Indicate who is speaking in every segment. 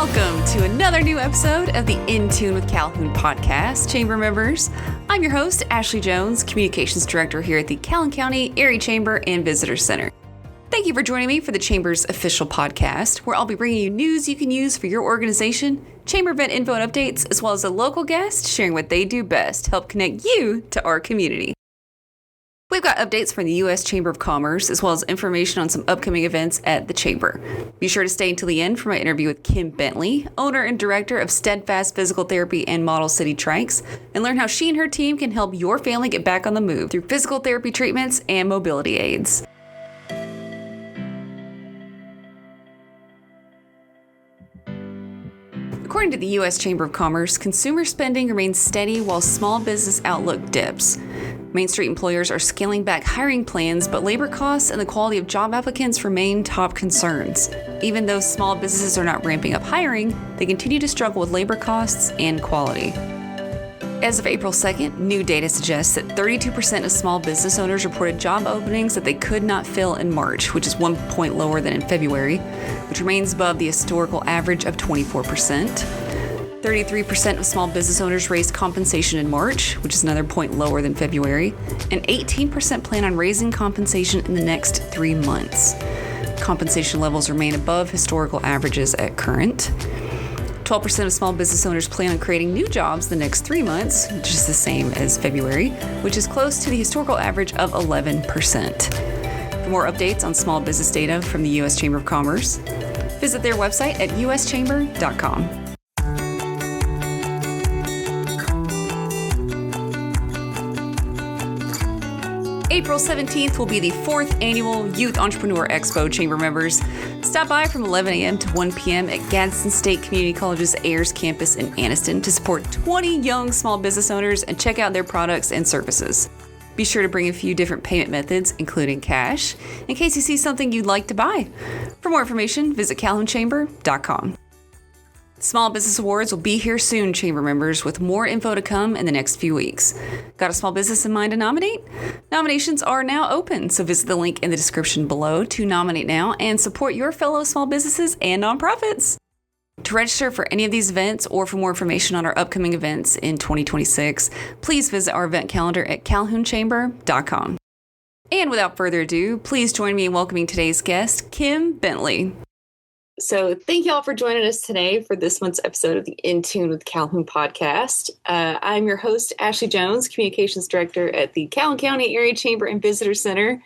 Speaker 1: Welcome to another new episode of the In Tune with Calhoun podcast, Chamber members. I'm your host, Ashlee Jones, Communications Director here at the Calhoun County Erie Chamber and Visitor Center. Thank you for joining me for the Chamber's official podcast, where I'll be bringing you news you can use for your organization, Chamber event info and updates, as well as a local guest sharing what they do best to help connect you to our community. We've got updates from the U.S. Chamber of Commerce, as well as information on some upcoming events at the Chamber. Be sure to stay until the end for my interview with Kim Bentley, owner and director of Steadfast Physical Therapy and Model City Trykes, and learn how she and her team can help your family get back on the move through physical therapy treatments and mobility aids. According to the U.S. Chamber of Commerce, consumer spending remains steady while small business outlook dips. Main Street employers are scaling back hiring plans, but labor costs and the quality of job applicants remain top concerns. Even though small businesses are not ramping up hiring, they continue to struggle with labor costs and quality. As of April 2nd, new data suggests that 32% of small business owners reported job openings that they could not fill in March, which is 1 point lower than in February, which remains above the historical average of 24%. 33% of small business owners raised compensation in March, which is another point lower than February, and 18% plan on raising compensation in the next 3 months. Compensation levels remain above historical averages at current. 12% of small business owners plan on creating new jobs the next 3 months, which is the same as February, which is close to the historical average of 11%. For more updates on small business data from the U.S. Chamber of Commerce, visit their website at uschamber.com. April 17th will be the 4th annual Youth Entrepreneur Expo, Chamber members. Stop by from 11 a.m. to 1 p.m. at Gadsden State Community College's Ayers campus in Anniston to support 20 young small business owners and check out their products and services. Be sure to bring a few different payment methods, including cash, in case you see something you'd like to buy. For more information, visit calhounchamber.com. Small Business Awards will be here soon, Chamber members, with more info to come in the next few weeks. Got a small business in mind to nominate? Nominations are now open, so visit the link in the description below to nominate now and support your fellow small businesses and nonprofits. To register for any of these events or for more information on our upcoming events in 2026, please visit our event calendar at calhounchamber.com. And without further ado, please join me in welcoming today's guest, Kim Bentley. So thank you all for joining us today for this month's episode of the In Tune with Calhoun podcast. I'm your host, Ashlee Jones, Communications Director at the Calhoun County Area Chamber and Visitor Center.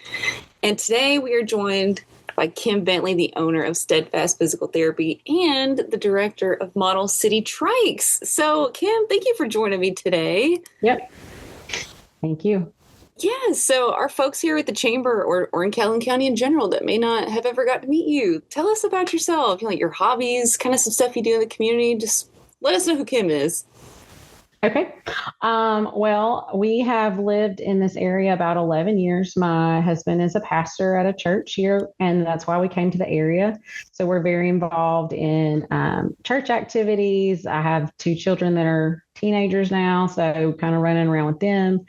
Speaker 1: And today we are joined by Kim Bentley, the owner of Steadfast Physical Therapy and the Director of Model City Trykes. So Kim, thank you for joining me today.
Speaker 2: Yep. Thank you.
Speaker 1: Yeah, so our folks here at the Chamber or in Calhoun County in general that may not have ever got to meet you, tell us about yourself, your hobbies, kind of some stuff you do in the community. Just let us know who Kim is.
Speaker 2: Okay. Well, we have lived in this area about 11 years. My husband is a pastor at a church here, and that's why we came to the area. So we're very involved in church activities. I have 2 children that are teenagers now, so kind of running around with them.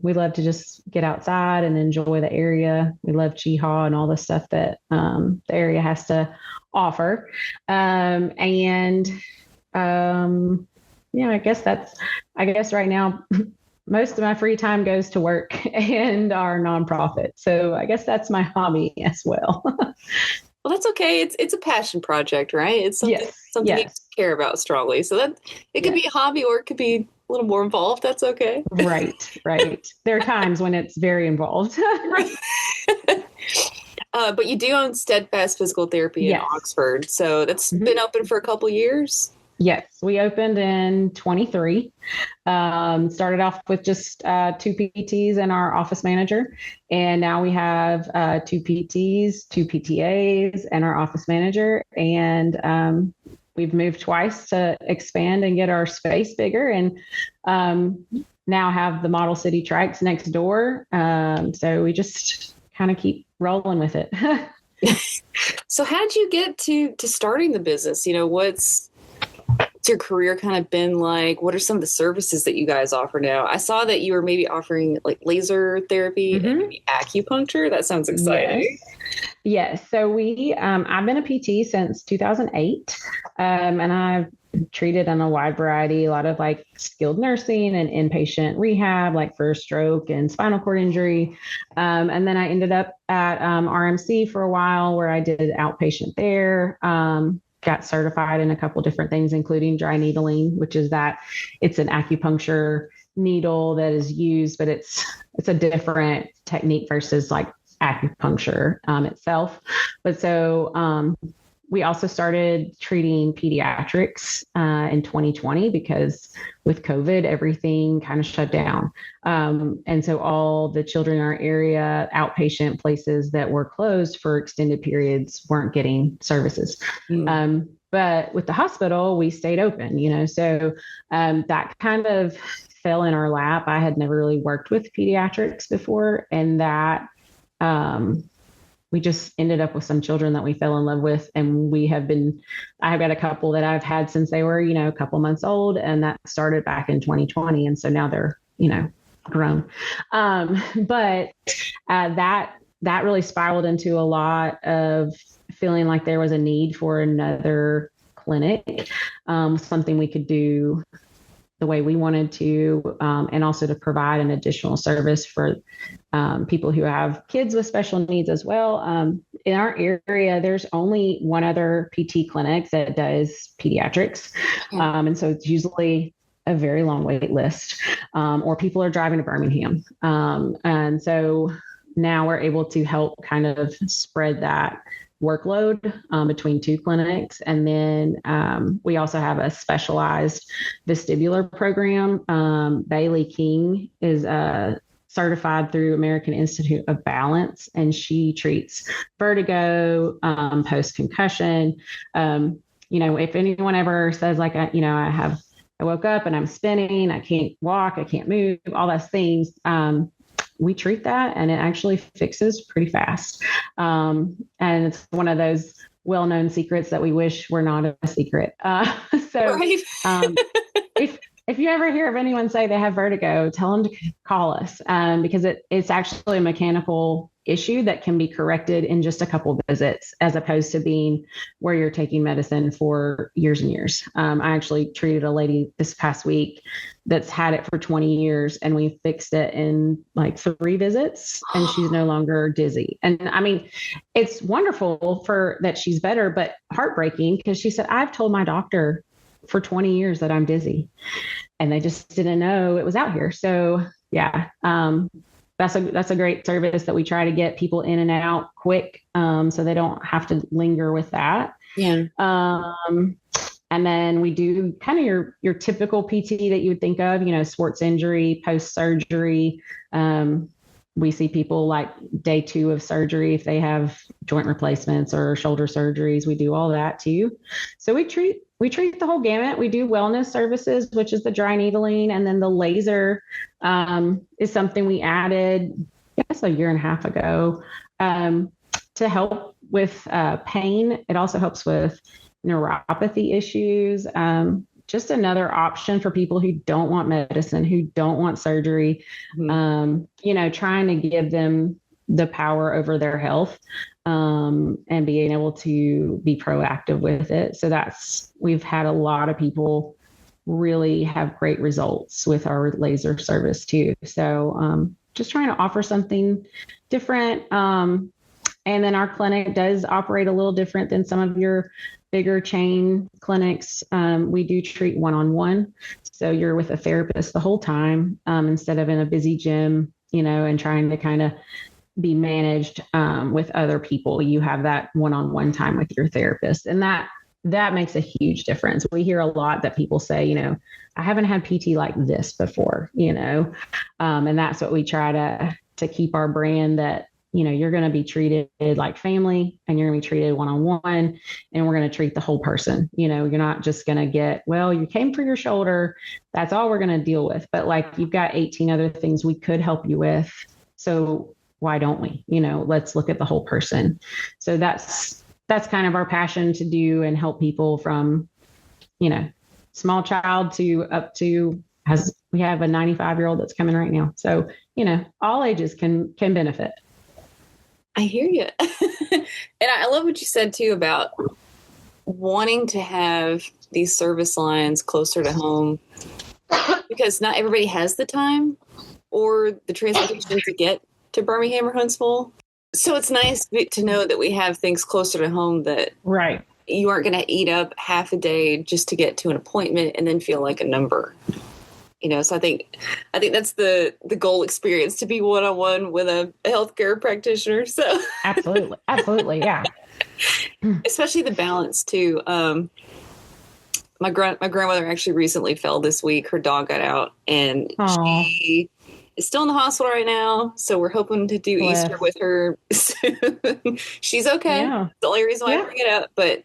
Speaker 2: We love to just get outside and enjoy the area. We love Cheehaw and all the stuff that the area has to offer. I guess right now, most of my free time goes to work and our nonprofit. So I guess that's my hobby as well.
Speaker 1: Well, that's okay. It's a passion project, right? It's something
Speaker 2: Yes.
Speaker 1: you care about strongly. So that it could be a hobby or it could be a little more involved. That's okay.
Speaker 2: Right. There are times when it's very involved.
Speaker 1: But you do own Steadfast Physical Therapy in Oxford. So that's been open for a couple years.
Speaker 2: Yes, we opened in 23. Started off with just 2 PTs and our office manager. And now we have 2 PTs, 2 PTAs, and our office manager. And we've moved twice to expand and get our space bigger. And now have the Model City Trykes next door. So we just kind of keep rolling with it.
Speaker 1: So how did you get to starting the business? What's your career kind of been like? What are some of the services that you guys offer now? I saw that you were maybe offering like laser therapy and maybe acupuncture. That sounds exciting.
Speaker 2: Yes. So I've been a PT since 2008, and I've treated on a wide variety, a lot of like skilled nursing and inpatient rehab, like for stroke and spinal cord injury. And then I ended up at RMC for a while where I did outpatient there. Got certified in a couple different things, including dry needling, which is that it's an acupuncture needle that is used, but it's a different technique versus like acupuncture itself. But so we also started treating pediatrics in 2020 because with COVID, everything kind of shut down. And so all the children in our area, outpatient places that were closed for extended periods weren't getting services. But with the hospital, we stayed open, so that kind of fell in our lap. I had never really worked with pediatrics before, and that we just ended up with some children that we fell in love with. And I've got a couple that I've had since they were, a couple months old, and that started back in 2020. And so now they're, grown. But that really spiraled into a lot of feeling like there was a need for another clinic, something we could do the way we wanted to, and also to provide an additional service for people who have kids with special needs as well. In our area, there's only one other PT clinic that does pediatrics. And so it's usually a very long wait list, or people are driving to Birmingham. And so now we're able to help kind of spread that workload between two clinics. And then we also have a specialized vestibular program. Bailey King is certified through American Institute of Balance, and she treats vertigo, post-concussion. If anyone ever says like, I woke up and I'm spinning, I can't walk, I can't move, all those things, we treat that and it actually fixes pretty fast. And it's one of those well-known secrets that we wish were not a secret. Right. If you ever hear of anyone say they have vertigo, tell them to call us, because it's actually a mechanical issue that can be corrected in just a couple of visits, as opposed to being where you're taking medicine for years and years. I actually treated a lady this past week that's had it for 20 years, and we fixed it in like 3 visits, and she's no longer dizzy. And I mean, it's wonderful that she's better, but heartbreaking because she said, I've told my doctor for 20 years that I'm dizzy, and they just didn't know it was out here. So yeah, that's a great service that we try to get people in and out quick, so they don't have to linger with that. Yeah. And then we do kind of your typical PT that you would think of, sports injury, post-surgery. We see people like day 2 of surgery if they have joint replacements or shoulder surgeries. We do all that too. So we treat the whole gamut. We do wellness services, which is the dry needling, and then the laser is something we added, I guess, a year and a half ago, to help with pain. It also helps with neuropathy issues. Just another option for people who don't want medicine, who don't want surgery, trying to give them the power over their health, and being able to be proactive with it. So we've had a lot of people really have great results with our laser service too. So just trying to offer something different. And then our clinic does operate a little different than some of your bigger chain clinics. We do treat one-on-one. So you're with a therapist the whole time, instead of in a busy gym, and trying to kind of be managed with other people. You have that one-on-one time with your therapist. And that makes a huge difference. We hear a lot that people say, I haven't had PT like this before, and that's what we try to keep our brand, that you're going to be treated like family, and you're going to be treated one-on-one, and we're going to treat the whole person. You're not just going to get, well, you came for your shoulder, that's all we're going to deal with. But like, you've got 18 other things we could help you with. So why don't we, let's look at the whole person. So that's kind of our passion to do and help people from, small child to up to we have a 95-year-old that's coming right now. So, all ages can benefit.
Speaker 1: I hear you. And I love what you said too about wanting to have these service lines closer to home, because not everybody has the time or the transportation to get to Birmingham or Huntsville. So it's nice to know that we have things closer to home, that
Speaker 2: right.
Speaker 1: You aren't going to eat up half a day just to get to an appointment and then feel like a number. So I think that's the goal experience, to be one-on-one with a healthcare practitioner. So
Speaker 2: absolutely, yeah.
Speaker 1: Especially the balance too. My grandmother actually recently fell this week. Her dog got out, and she is still in the hospital right now. So we're hoping to do Easter with her soon. She's okay. Yeah. The only reason why I bring it up, but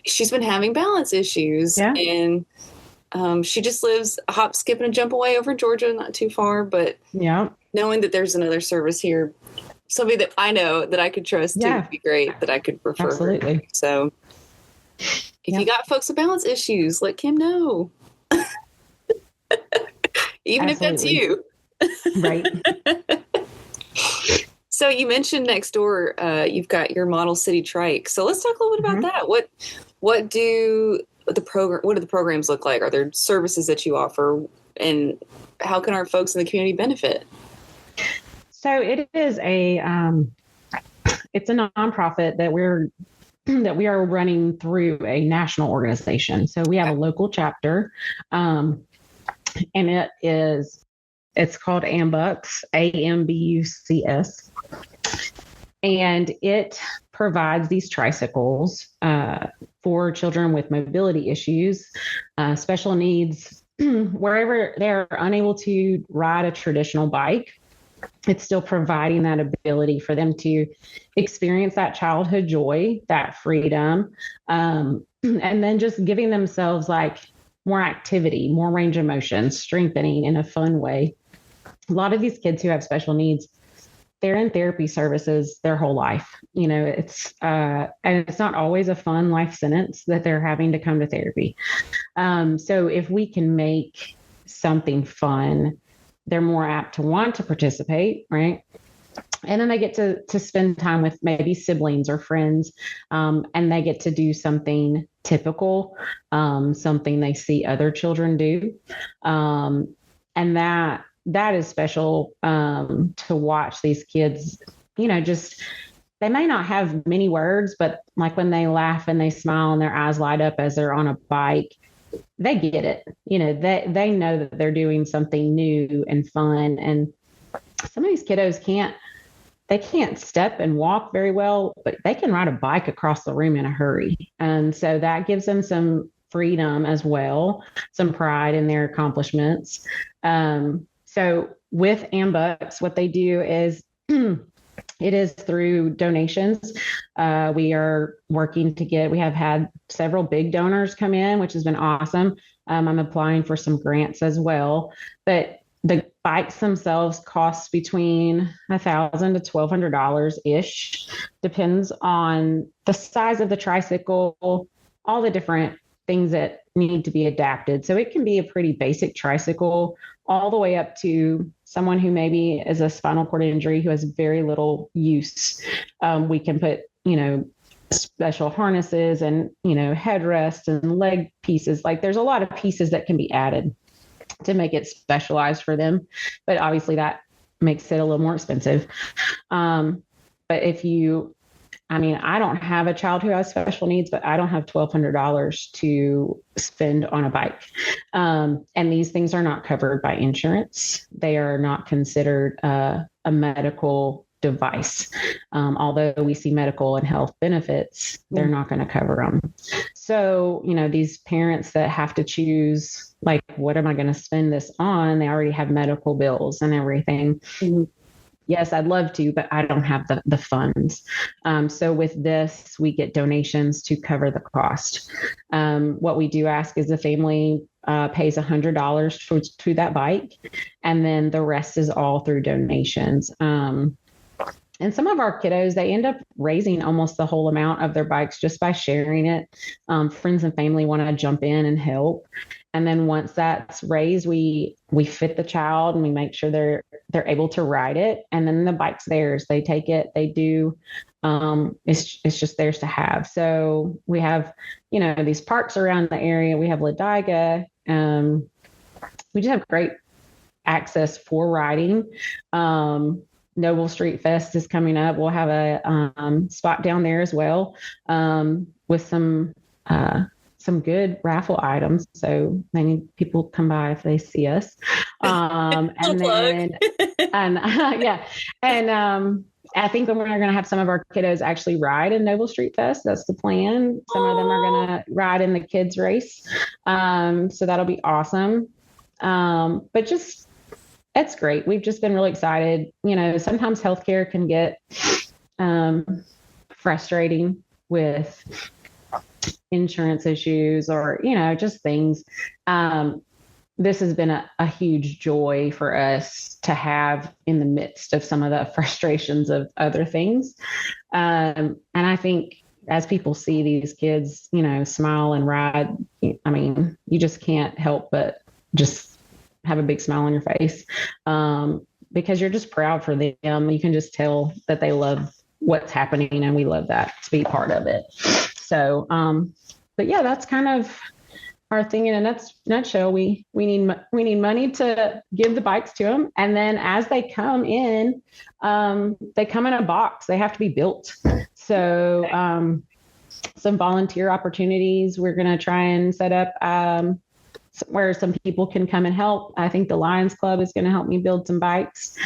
Speaker 1: she's been having balance issues, and she just lives a hop, skip, and a jump away over Georgia, not too far. But knowing that there's another service here, somebody that I know that I could trust too, would be great, that I could refer
Speaker 2: Absolutely.
Speaker 1: her. So if you got folks with balance issues, let Kim know. Even if that's you.
Speaker 2: Right.
Speaker 1: So you mentioned next door, you've got your model city trike. So let's talk a little bit about that. What do the programs look like? Are there services that you offer, and how can our folks in the community benefit?
Speaker 2: So it is it's a nonprofit that we are running through a national organization. So we have a local chapter, and it's called AMBUCS, AMBUCS. And it provides these tricycles for children with mobility issues, special needs, wherever they're unable to ride a traditional bike. It's still providing that ability for them to experience that childhood joy, that freedom, and then just giving themselves like more activity, more range of motion, strengthening in a fun way. A lot of these kids who have special needs, they're in therapy services their whole life. It's and it's not always a fun life sentence that they're having to come to therapy. So if we can make something fun, they're more apt to want to participate, right? And then they get to spend time with maybe siblings or friends, and they get to do something typical, something they see other children do. And that is special to watch these kids, just, they may not have many words, but like when they laugh and they smile and their eyes light up as they're on a bike, they get it. They know that they're doing something new and fun. And some of these kiddos can't step and walk very well, but they can ride a bike across the room in a hurry. And so that gives them some freedom as well, some pride in their accomplishments. So with AMBUCS, what they do is it is through donations. We are working we have had several big donors come in, which has been awesome. I'm applying for some grants as well, but the bikes themselves cost between $1,000 to $1,200 ish. Depends on the size of the tricycle, all the different things that need to be adapted. So it can be a pretty basic tricycle all the way up to someone who maybe is a spinal cord injury who has very little use. We can put, special harnesses and, headrests and leg pieces. Like there's a lot of pieces that can be added to make it specialized for them. But obviously that makes it a little more expensive. But I don't have a child who has special needs, but I don't have $1,200 to spend on a bike. And these things are not covered by insurance. They are not considered a medical device. Although we see medical and health benefits, they're not going to cover them. So, these parents that have to choose, like, what am I going to spend this on? They already have medical bills and everything. Mm-hmm. Yes, I'd love to, but I don't have the funds. So with this, we get donations to cover the cost. What we do ask is the family pays $100 to that bike, and then the rest is all through donations. And some of our kiddos, they end up raising almost the whole amount of their bikes just by sharing it. Friends and family want to jump in and help. And then once that's raised, we fit the child and we make sure they're able to ride it. And then the bike's theirs. They take it, they do. It's just theirs to have. So we have, these parks around the area. We have Ladiga. We just have great access for riding. Noble Street Fest is coming up. We'll have a spot down there as well, with some good raffle items. So many people come by if they see us. And then, I think that we're going to have some of our kiddos actually ride in Noble Street Fest. That's the plan. Some of them are going to ride in the kids race. So that'll be awesome. But just, it's great. We've just been really excited. Sometimes healthcare can get frustrating with insurance issues or, just things. This has been a huge joy for us to have in the midst of some of the frustrations of other things. And I think as people see these kids, smile and ride, I mean, you just can't help but just have a big smile on your face, because you're just proud for them. You can just tell that they love what's happening, and we love that to be part of it. So, but yeah, that's kind of our thing in a nutshell. We need money to give the bikes to them, and then as they come in a box. They have to be built. So, some volunteer opportunities. We're going to try and set up where some people can come and help. I think the Lions Club is going to help me build some bikes.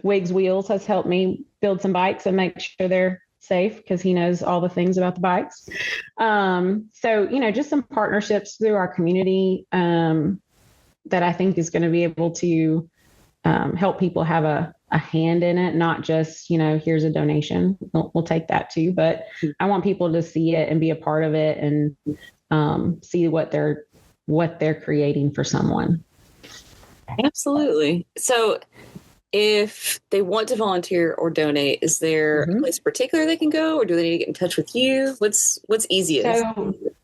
Speaker 2: Wiggs Wheels has helped me build some bikes and make sure they're safe, because he knows all the things about the bikes. So, just some partnerships through our community that I think is going to be able to help people have a hand in it, not just, here's a donation. We'll take that too, but I want people to see it and be a part of it and see what they're creating for someone.
Speaker 1: Absolutely. So if they want to volunteer or donate, is there a place in particular they can go, or do they need to get in touch with you? What's easiest?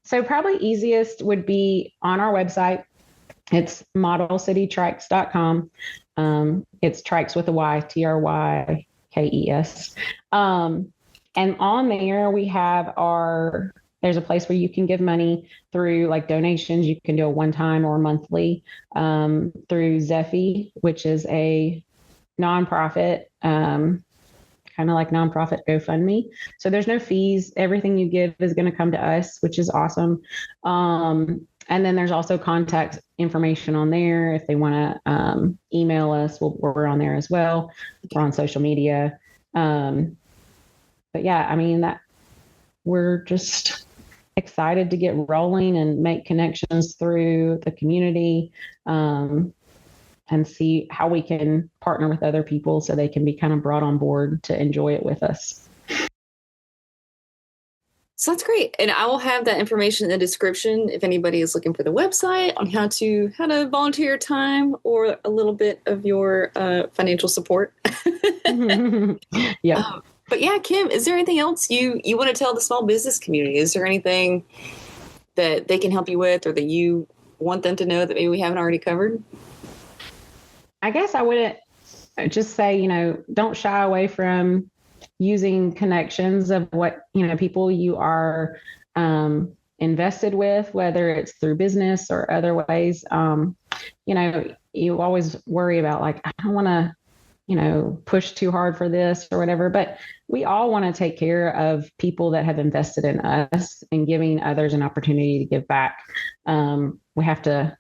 Speaker 2: So probably easiest would be on our website. It's modelcitytrykes.com. It's Trykes with a Y, Trykes. And on there we have there's a place where you can give money through like donations. You can do a one-time or monthly through Zephy, which is a nonprofit, kind of like nonprofit GoFundMe. So there's no fees. Everything you give is going to come to us, which is awesome. And then there's also contact information on there. If they want to email us, we're on there as well. We're on social media. But yeah, I mean, we're just excited to get rolling and make connections through the community, and see how we can partner with other people so they can be kind of brought on board to enjoy it with us.
Speaker 1: So that's great. And I will have that information in the description if anybody is looking for the website on how to volunteer time or a little bit of your financial support.
Speaker 2: Yeah.
Speaker 1: But yeah, Kim, is there anything else you want to tell the small business community? Is there anything that they can help you with, or that you want them to know that maybe we haven't already covered?
Speaker 2: I guess I would just say, don't shy away from using connections of what, people you are invested with, whether it's through business or other ways. You always worry about like, I don't want to, push too hard for this or whatever, but we all want to take care of people that have invested in us and giving others an opportunity to give back. We have to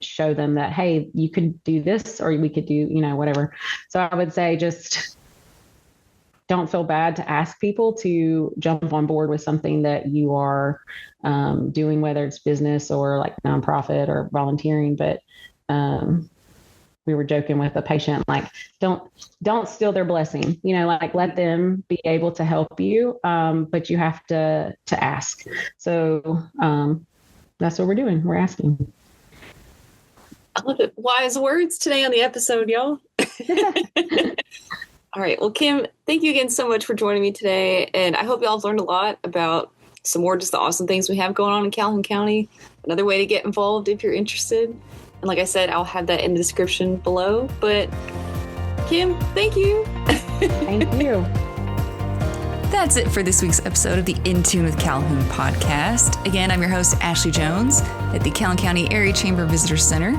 Speaker 2: show them that, hey, you could do this, or we could do, whatever. So I would say just don't feel bad to ask people to jump on board with something that you are doing, whether it's business or like nonprofit or volunteering. But we were joking with a patient, like, don't steal their blessing, like let them be able to help you. But you have to ask. So that's what we're doing. We're asking.
Speaker 1: I love it. Wise words today on the episode, y'all. All right. Well, Kim, thank you again so much for joining me today. And I hope y'all have learned a lot about some more just the awesome things we have going on in Calhoun County. Another way to get involved if you're interested. And like I said, I'll have that in the description below. But Kim, thank you.
Speaker 2: Thank you.
Speaker 1: That's it for this week's episode of the In Tune with Calhoun podcast. Again, I'm your host, Ashlee Jones, at the Calhoun County Area Chamber Visitor Center.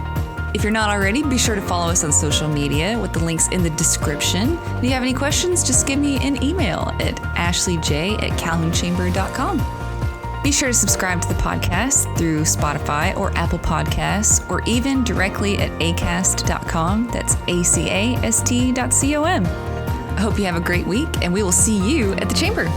Speaker 1: If you're not already, be sure to follow us on social media with the links in the description. If you have any questions, just give me an email at ashleej@calhounchamber.com. Be sure to subscribe to the podcast through Spotify or Apple Podcasts, or even directly at acast.com. That's acast.com. I hope you have a great week, and we will see you at the Chamber.